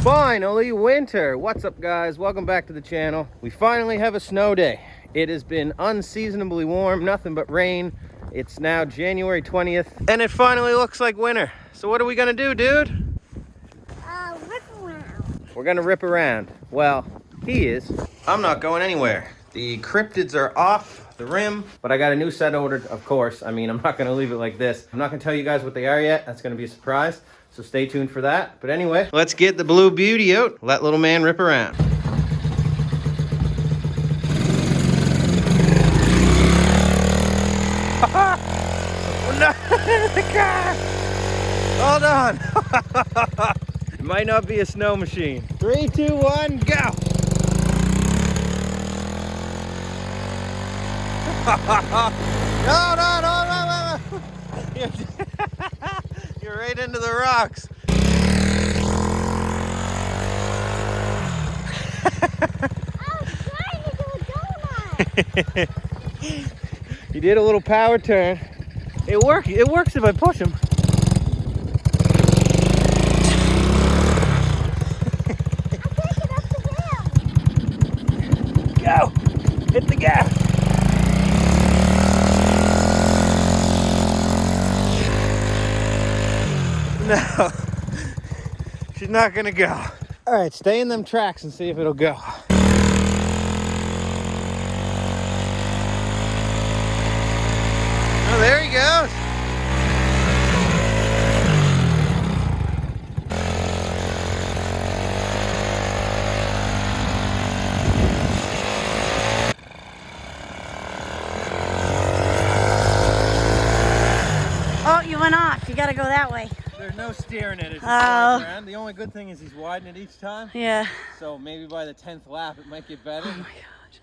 Finally winter. What's up, guys? Welcome back to the channel. We finally have a snow day. It has been unseasonably warm, nothing but rain. It's now January 20th and it finally looks like winter. So what are we gonna do, dude? Rip around. We're gonna rip around. Well, he is. I'm not going anywhere. The cryptids are off the rim, but I got a new set ordered, of course. I mean, I'm not gonna leave it like this. I'm not gonna tell you guys what they are yet. That's gonna be a surprise. So stay tuned for that. But anyway, let's get the blue beauty out. Let little man rip around. No, the car! Hold on. It might not be a snow machine. 3, 2, 1, go! No. You're right into the rocks. I was trying to do a donut. You did a little power turn. It works if I push him. Go! Hit the gas! No, she's not gonna go. All right, stay in them tracks and see if it'll go. Oh, there he goes. Oh, you went off. You gotta go that way. There's no steering it. It just Oh. flies around. The only good thing is he's widening it each time. Yeah. So maybe by the 10th lap, it might get better. Oh my gosh.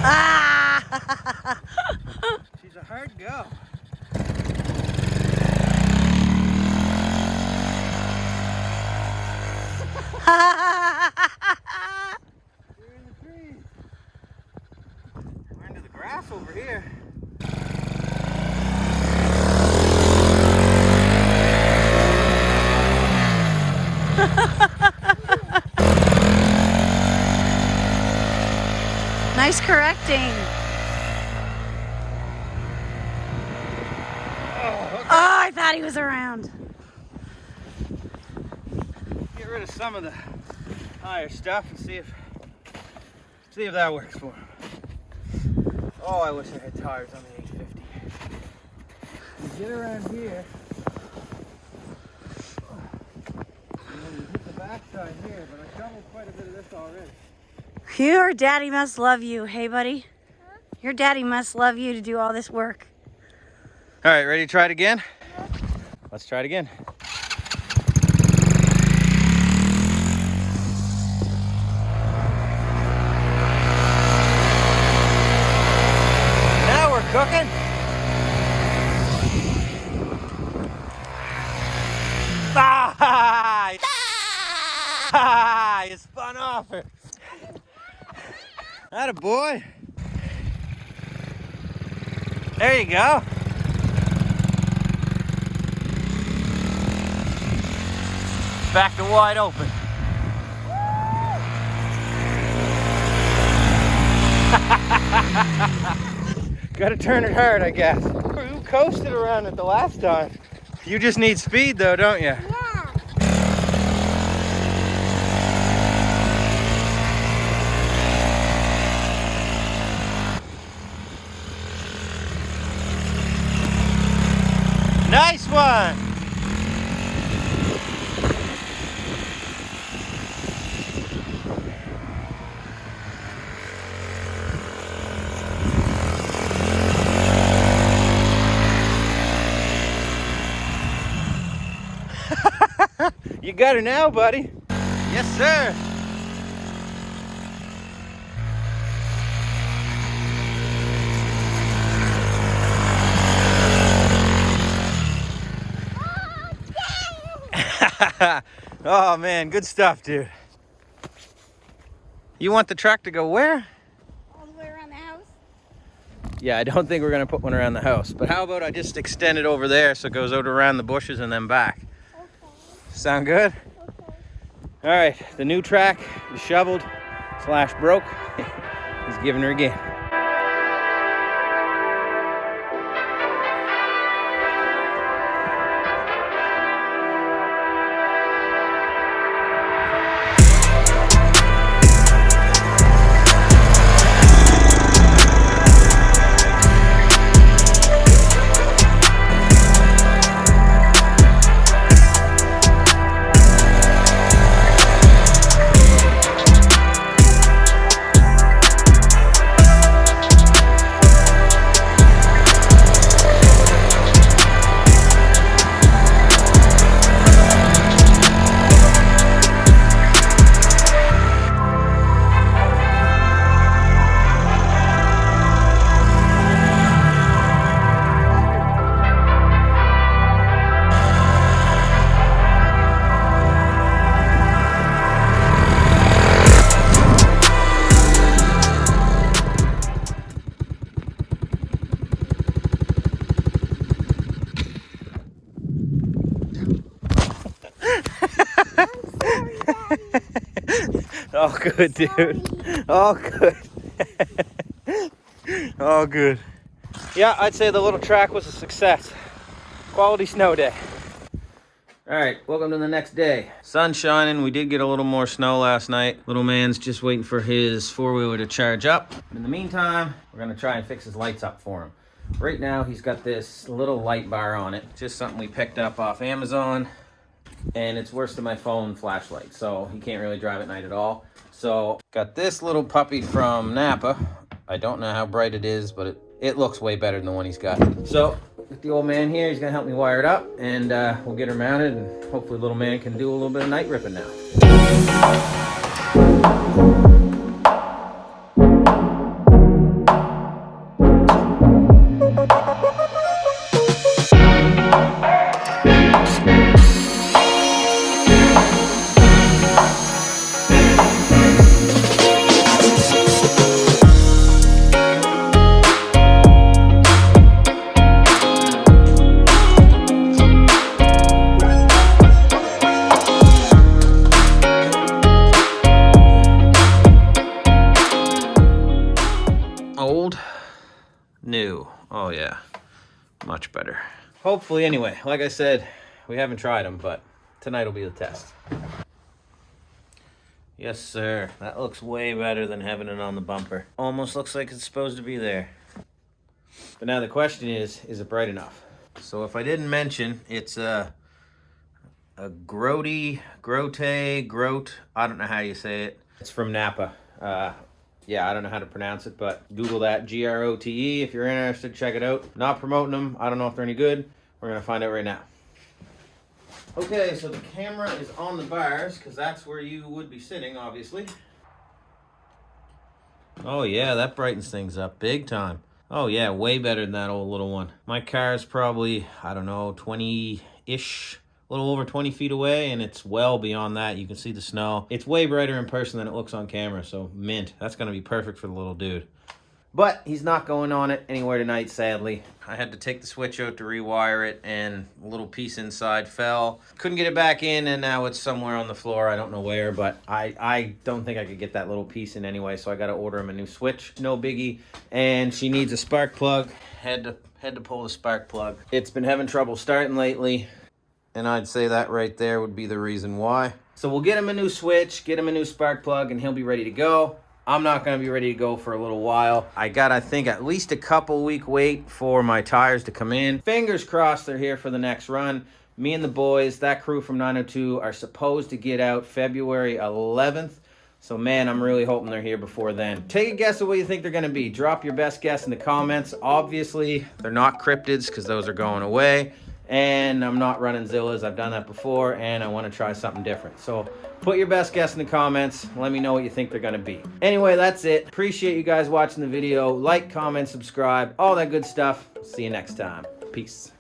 Ah! She's a hard go. You're in the trees. We're into the grass over here. Nice correcting. Oh, okay. Oh, I thought he was around. Get rid of some of the higher stuff and see if that works for him. Oh, I wish I had tires on the 850. You get around here, and then you hit the backside here, but I shoveled quite a bit of this already. Your daddy must love you. Hey, buddy. Huh? Your daddy must love you to do all this work. All right, ready to try it again? Let's try it again. Now we're cooking. Ah! You spun off her. Atta boy. There you go. Back to wide open. Gotta turn it hard, I guess. You coasted around it the last time. You just need speed though, don't you? Yeah. Nice one! You got her now, buddy. Yes, sir. Oh man, good stuff, dude. You want the truck to go where? All the way around the house. Yeah, I don't think we're gonna put one around the house. But how about I just extend it over there so it goes out around the bushes and then back? Okay. Sound good? Okay. All right, the new track is shoveled / broke. He's giving her again. All good, dude. All good. All good. Yeah, I'd say the little track was a success. Quality snow day. All right, welcome to the next day. Sun's shining. We did get a little more snow last night. Little man's just waiting for his four-wheeler to charge up. In the meantime, we're gonna try and fix his lights up for him. Right now, he's got this little light bar on it. Just something we picked up off Amazon. And it's worse than my phone flashlight, so he can't really drive at night at all. So got this little puppy from Napa. I don't know how bright it is, but it looks way better than the one he's got. So with the old man here, he's gonna help me wire it up, and we'll get her mounted, and hopefully little man can do a little bit of night ripping now. Old, new. Oh yeah, much better. Hopefully, anyway, like I said, we haven't tried them, but tonight will be the test. Yes, sir. That looks way better than having it on the bumper. Almost looks like it's supposed to be there. But now the question is it bright enough? So if I didn't mention, it's a Grote, I don't know how you say it. It's from Napa. Yeah, I don't know how to pronounce it, but Google that, Grote. If you're interested, check it out. Not promoting them. I don't know if they're any good. We're going to find out right now. Okay, so the camera is on the bars, because that's where you would be sitting, obviously. Oh, yeah, that brightens things up big time. Oh, yeah, way better than that old little one. My car is probably, I don't know, 20-ish. A little over 20 feet away, and it's well beyond that. You can see the snow. It's way brighter in person than it looks on camera, so mint. That's going to be perfect for the little dude. But he's not going on it anywhere tonight, sadly. I had to take the switch out to rewire it, and a little piece inside fell. Couldn't get it back in, and now it's somewhere on the floor. I don't know where, but I don't think I could get that little piece in anyway, so I got to order him a new switch. No biggie. And she needs a spark plug. Had to pull the spark plug. It's been having trouble starting lately. And I'd say that right there would be the reason why. So we'll get him a new switch, get him a new spark plug, and he'll be ready to go. I'm not going to be ready to go for a little while. I got, I think, at least a couple week wait for my tires to come in. Fingers crossed they're here for the next run. Me and the boys, that crew from 902, are supposed to get out February 11th. So, man, I'm really hoping they're here before then. Take a guess at what you think they're going to be. Drop your best guess in the comments. Obviously, they're not cryptids because those are going away. And I'm not running Zillas. I've done that before, and I want to try something different. So put your best guess in the comments. Let me know what you think they're going to be. Anyway, that's it. Appreciate you guys watching the video. Like, comment, subscribe, all that good stuff. See you next time. Peace.